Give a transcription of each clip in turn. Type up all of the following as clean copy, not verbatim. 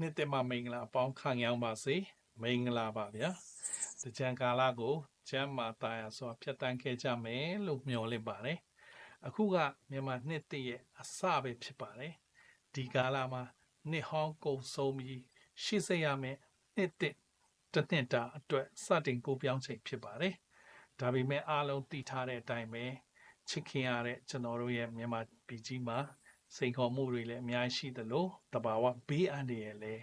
နှစ်သက်မှမင်္ဂလာအပေါင်းခံရအောင်ပါစေမင်္ဂလာပါဗျာတကြံကာလကိုကျမ်းမာတာယာစွာဖြတ်တန်းခဲ့ကြမယ်လို့မျှော်လင့်ပါတယ်အခုကမြန်မာနှစ်တည့်ရဲ့အစပဲဖြစ်ပါတယ်ဒီကာလမှာနှစ်ဟောင်းကုန်ဆုံးပြီးရှေ့ဆက်ရမယ်နှစ်တစ်တစ်နှစ်တာအတွက်စတင်ကိုပြောင်းချိန်ဖြစ်ပါတယ်ဒါပေမဲ့အားလုံးသိထားတဲ့အတိုင်းပဲချစ်ခင်ရတဲ့ကျွန်တော်တို့ရဲ့မြန်မာပြည်ကြီးမှာစိန်ခေါ်မှုတွေလည်းအများကြီးရှိသလိုတဘာဝဘေးအန္တရာယ်လည်း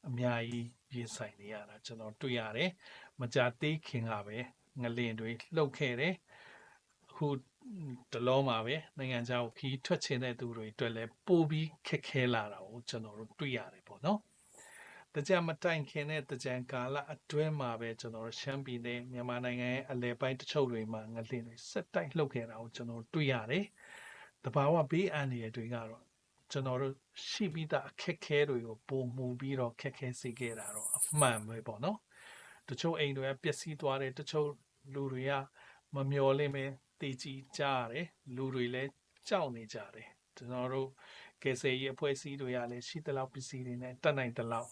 အများကြီးရင်ဆိုင်နေရတာကျွန်တော်တွေ့ရတယ်မကြသေးခင်ကပဲငလင်တွေလှုပ်ခဲ့တယ်အခုတလုံးမှာပဲနိုင်ငံခြားကိုခီးထွက်ချင်တဲ့သူတွေအတွက်လည်းပိုပြီးခက်ခဲလာတာကိုကျွန်တော်တို့တွေ့ရတယ်ပေါ့နော်တကြံမတိုင်ခင်တဲ့တကြံကာလအတွင်းမှာပဲကျွန်တော်ရှမ်းပြည်နယ်မြန်မာနိုင်ငံရဲ့အလဲပိုင်းတချို့တွေမှာငလင်တွေဆက်တိုက်လှုပ်ခဲ့တာကိုကျွန်တော်တွေ့ရတယ်။တဘာဝဘေးအန္တရာယ်တွေကတော့ကျွန်တော်တို့ရှိပြီးသားအခက်ခဲတွေကိုပုံမှုပြီးတော့ခက်ခဲစေခဲ့တာတော့အမှန်ပဲပေါ့နော်။တချို့အိမ်တွေကပျက်စီးသွားတယ်တချို့လူတွေကမမျော်လင့်ပဲတည်ကြည်ကြရတယ်လူတွေလည်းကြောက်နေကြတယ်ကျွန်တော်တို့ကယ်ဆယ်ရေးအဖွဲ့အစည်းတွေကလည်းရှိသလောက်ပစ္စည်းတွေနဲ့တက်နိုင်သလောက်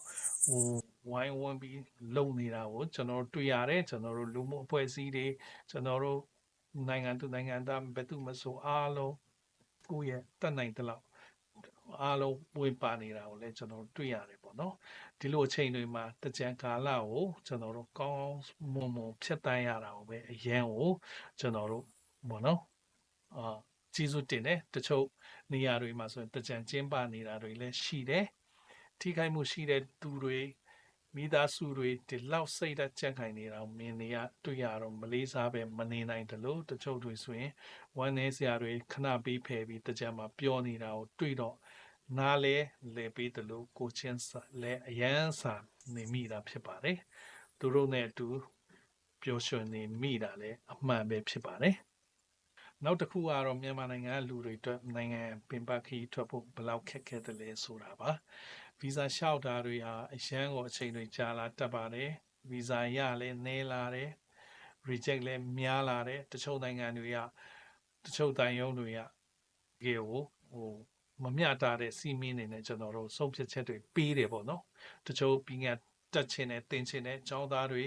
ဝိုင်းဝန်းပြီးလုပ်နေတာကိုကျွန်တော်တို့တွေ့ရတယ်ကျွန်တော်တို့လူမှုအဖွဲ့အစည်းတွေကျွန်တော်တို့နိုင်ငံသူနိုင်ငံသားဘယ်သူမဆိုအားလုံးကိုယ့်ရဲ့တက်နိုင်သလောက်အားလုံးဝင်ပါနေတာကိုလည်းကျွန်တော်တို့တွေ့ရတယ်ပေါ့နော်ဒီလိုအချိန်တွေမှာတကြံကာလကိုကျွန်တော်တို့ကောင်းမွန်မွန်ဖြတ်တန်းရတာကိုပဲအရန်ကိုကျွန်တော်တို့ပေါ့နော်ကျေးဇူးတင်တယ်တချို့နေရာတွေမှာဆိုရင်တကြံကျင်းပနေတာတွေလည်းရှိတယ်ထိခိုက်မှုရှိတဲ့သူတွေမိသားစုတွေဒီလောက်စိတ်ဓာတ်ကြက်ခိုင်နေတာကိုမြင်နေရတွေ့ရတော့မလေးစားပဲမနေနိုင်တယ်လို့တချို့တွေဆိုရင်ဝမ်းနည်းစရာတွေခဏပေးဖယ်ပြီးတကြံမှာပြောနေတာကိုတွေ့တော့နားလဲလဲပေးတယ်လို့ကိုချင်းလဲအရန်စာနေမိတာဖြစ်ပါတယ်သူတို့နဲ့အတူပျော်ရွှင်နေမိတာလည်းအမှန်ပဲဖြစ်ပါတယ်နောက်တစ်ခုကတော့မြန်မာနိုင်ငံလူတွေအတွက်နိုင်ငံပင်ပခီးထွက်ဖို့ဘယ်လောက်ခက်ခဲတယ်လဲဆိုတာပါဗီဇာလျှောက်တာတွေဟာအရန်ကိုအချိန်တွေကြာလာတတ်ပါတယ်ဗီဇာရလဲနည်းလာတယ် reject လဲများလာတယ်တချို့နိုင်ငံတွေကတချို့တိုင်းရုံးတွေကကြေကိုမမျှတာတဲ့စီမင်းနေနဲ့ကျွန်တော်တို့ဆုံးဖြတ်ချက်တွေပေးတယ်ပေါ့နော်တချို့ပြည်ငတ်တက်ချင်တဲ့တင်ချင်တဲ့ចောင်းသားတွေ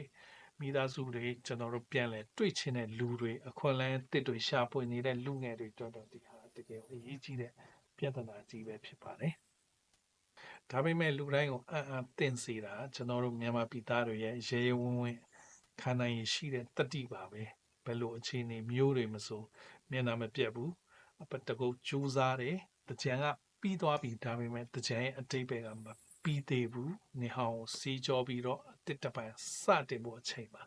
မိသားစုတွေကျွန်တော်တို့ပြန်လဲတွေ့ချင်တဲ့လူတွေအခွင့်အလမ်းတစ်တွေရှာဖွေနေတဲ့လူငယ်တွေတော်တော်ဒီဟာတကယ်အရေးကြီးတဲ့ပြဿနာကြီးပဲဖြစ်ပါတယ်ဒါပေမဲ့လူတိုင်းကိုတင်စေတာကျွန်တော်တို့မြန်မာပြည်သားတွေရဲ့ရေရဲဝင်းဝင်းခံနိုင်ရရှိတဲ့တတိပါပဲဘယ်လိုအခြေအနေမျိုးတွေမဆိုမျက်နှာမပြတ်ဘူးအပတကုတ်ကြိုးစားတယ်တကြံကပြီးသွားပြီဒါပေမဲ့တကြံရဲ့အတိတ်ပဲကမပြီးသေးဘူးနေဟောင်းစီးကြောပြီးတော့တစ်တပံစတင်ဖို့အချိန်ပါ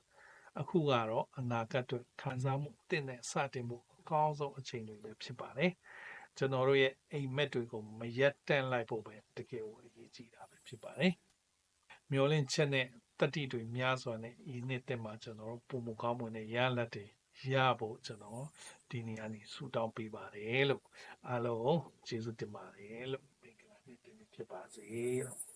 အခုကတော့အနာဂတ်အတွက်ခံစားမှုတင်တဲ့စတင်ဖို့အကောင်းဆုံးအချိန်တွေပဲဖြစ်ပါတယ်ကျွန်တော်တို့ရဲ့အိမ်မက်တွေကိုမရက်တန့်လိုက်ဖို့ပဲတကယ်ကိုအရေးကြီးတာပဲဖြစ်ပါတယ်မျောလင့်ချက်နဲ့တတိတွေများစွာနဲ့ဤနှစ်သက်မှာကျွန်တော်တို့ပုံမကောင်းမွန်တဲ့ရလတ်တွေရဖို့ကျွန်တော်ဒီနေ့အနေဆူတောင်းပေးပါတယ်လို့အားလုံးကျေးဇူးတင်ပါတယ်လို့မင်္ဂလာနေ့တင်ဖြစ်ပါစေလို့